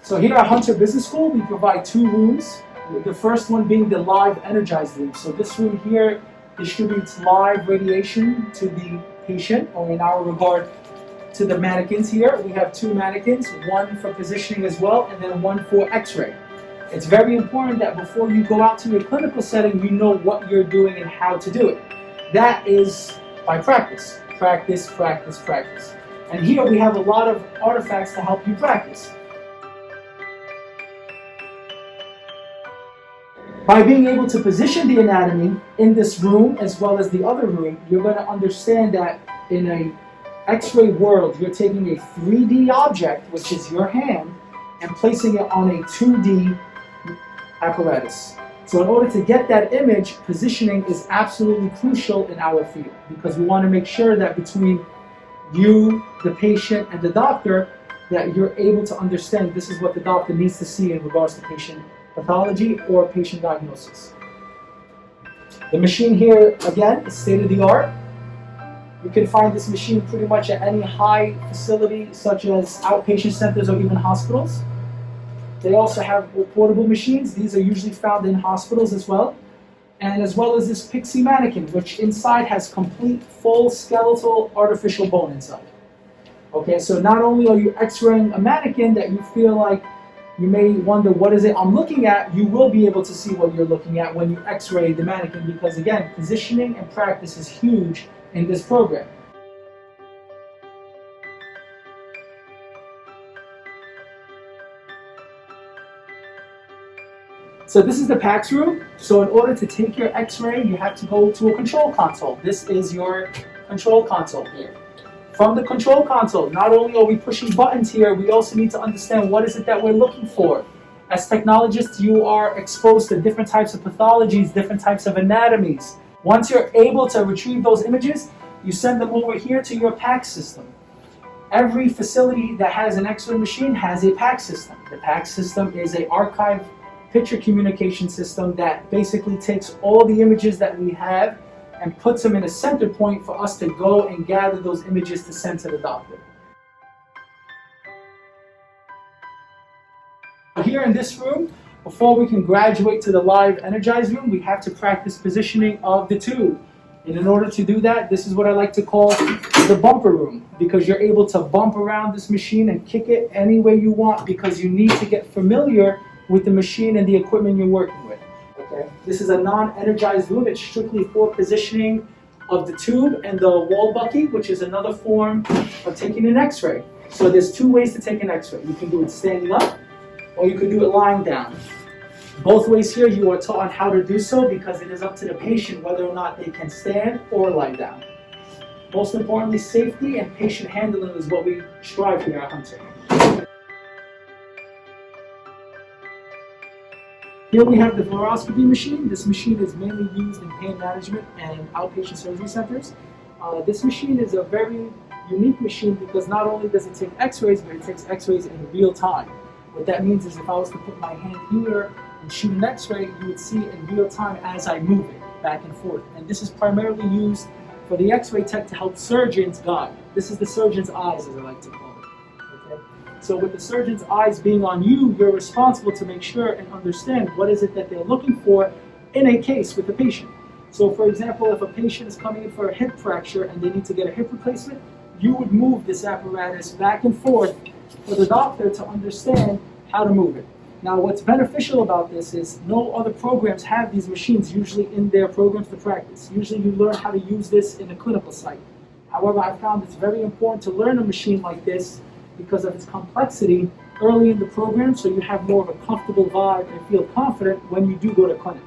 So here at Hunter Business School, we provide 2 rooms. The first one being the live energized room. So this room here distributes live radiation to the patient, or in our regard, to the mannequins here. We have 2 mannequins, one for positioning as well, and then one for x-ray. It's very important that before you go out to your clinical setting, you know what you're doing and how to do it. That is by practice. Practice, practice, practice. And here we have a lot of artifacts to help you practice. By being able to position the anatomy in this room as well as the other room, you're going to understand that in an X-ray world, you're taking a 3D object, which is your hand, and placing it on a 2D apparatus. So in order to get that image, positioning is absolutely crucial in our field, because we want to make sure that between you, the patient, and the doctor, that you're able to understand this is what the doctor needs to see in regards to patient pathology or patient diagnosis. The machine here, again, is state-of-the-art. You can find this machine pretty much at any high facility, such as outpatient centers or even hospitals. They also have portable machines. These are usually found in hospitals as well. And as well as this Pixie mannequin, which inside has complete, full skeletal artificial bone inside. Okay, so not only are you x-raying a mannequin that you feel like you may wonder what is it I'm looking at, you will be able to see what you're looking at when you x-ray the mannequin, because again, positioning and practice is huge in this program. So this is the PACS room. So in order to take your x-ray, you have to go to a control console. This is your control console here. From the control console, not only are we pushing buttons here, we also need to understand what is it that we're looking for. As technologists, you are exposed to different types of pathologies, different types of anatomies. Once you're able to retrieve those images, you send them over here to your PACS system. Every facility that has an x-ray machine has a PACS system. The PACS system is an archive picture communication system that basically takes all the images that we have and puts them in a center point for us to go and gather those images to send to the doctor. Here in this room, before we can graduate to the live energized room, we have to practice positioning of the tube. And in order to do that, this is what I like to call the bumper room, because you're able to bump around this machine and kick it any way you want, because you need to get familiar with the machine and the equipment you're working with. Okay. This is a non-energized room. It's strictly for positioning of the tube and the wall bucky, which is another form of taking an x-ray. So there's 2 ways to take an x-ray. You can do it standing up, or you can do it lying down. Both ways here you are taught on how to do so, because it is up to the patient whether or not they can stand or lie down. Most importantly, safety and patient handling is what we strive here at Hunter. Here we have the fluoroscopy machine. This machine is mainly used in pain management and outpatient surgery centers. This machine is a very unique machine because not only does it take x-rays, but it takes x-rays in real time. What that means is if I was to put my hand here and shoot an x-ray, you would see it in real time as I move it back and forth. And this is primarily used for the x-ray tech to help surgeons guide. This is the surgeon's eyes, as I like to call it. Okay? So with the surgeon's eyes being on you, you're responsible to make sure and understand what is it that they're looking for in a case with the patient. So for example, if a patient is coming in for a hip fracture and they need to get a hip replacement, you would move this apparatus back and forth for the doctor to understand how to move it. Now what's beneficial about this is no other programs have these machines usually in their programs to practice. Usually you learn how to use this in a clinical site. However, I found it's very important to learn a machine like this because of its complexity early in the program, so you have more of a comfortable vibe and feel confident when you do go to clinic.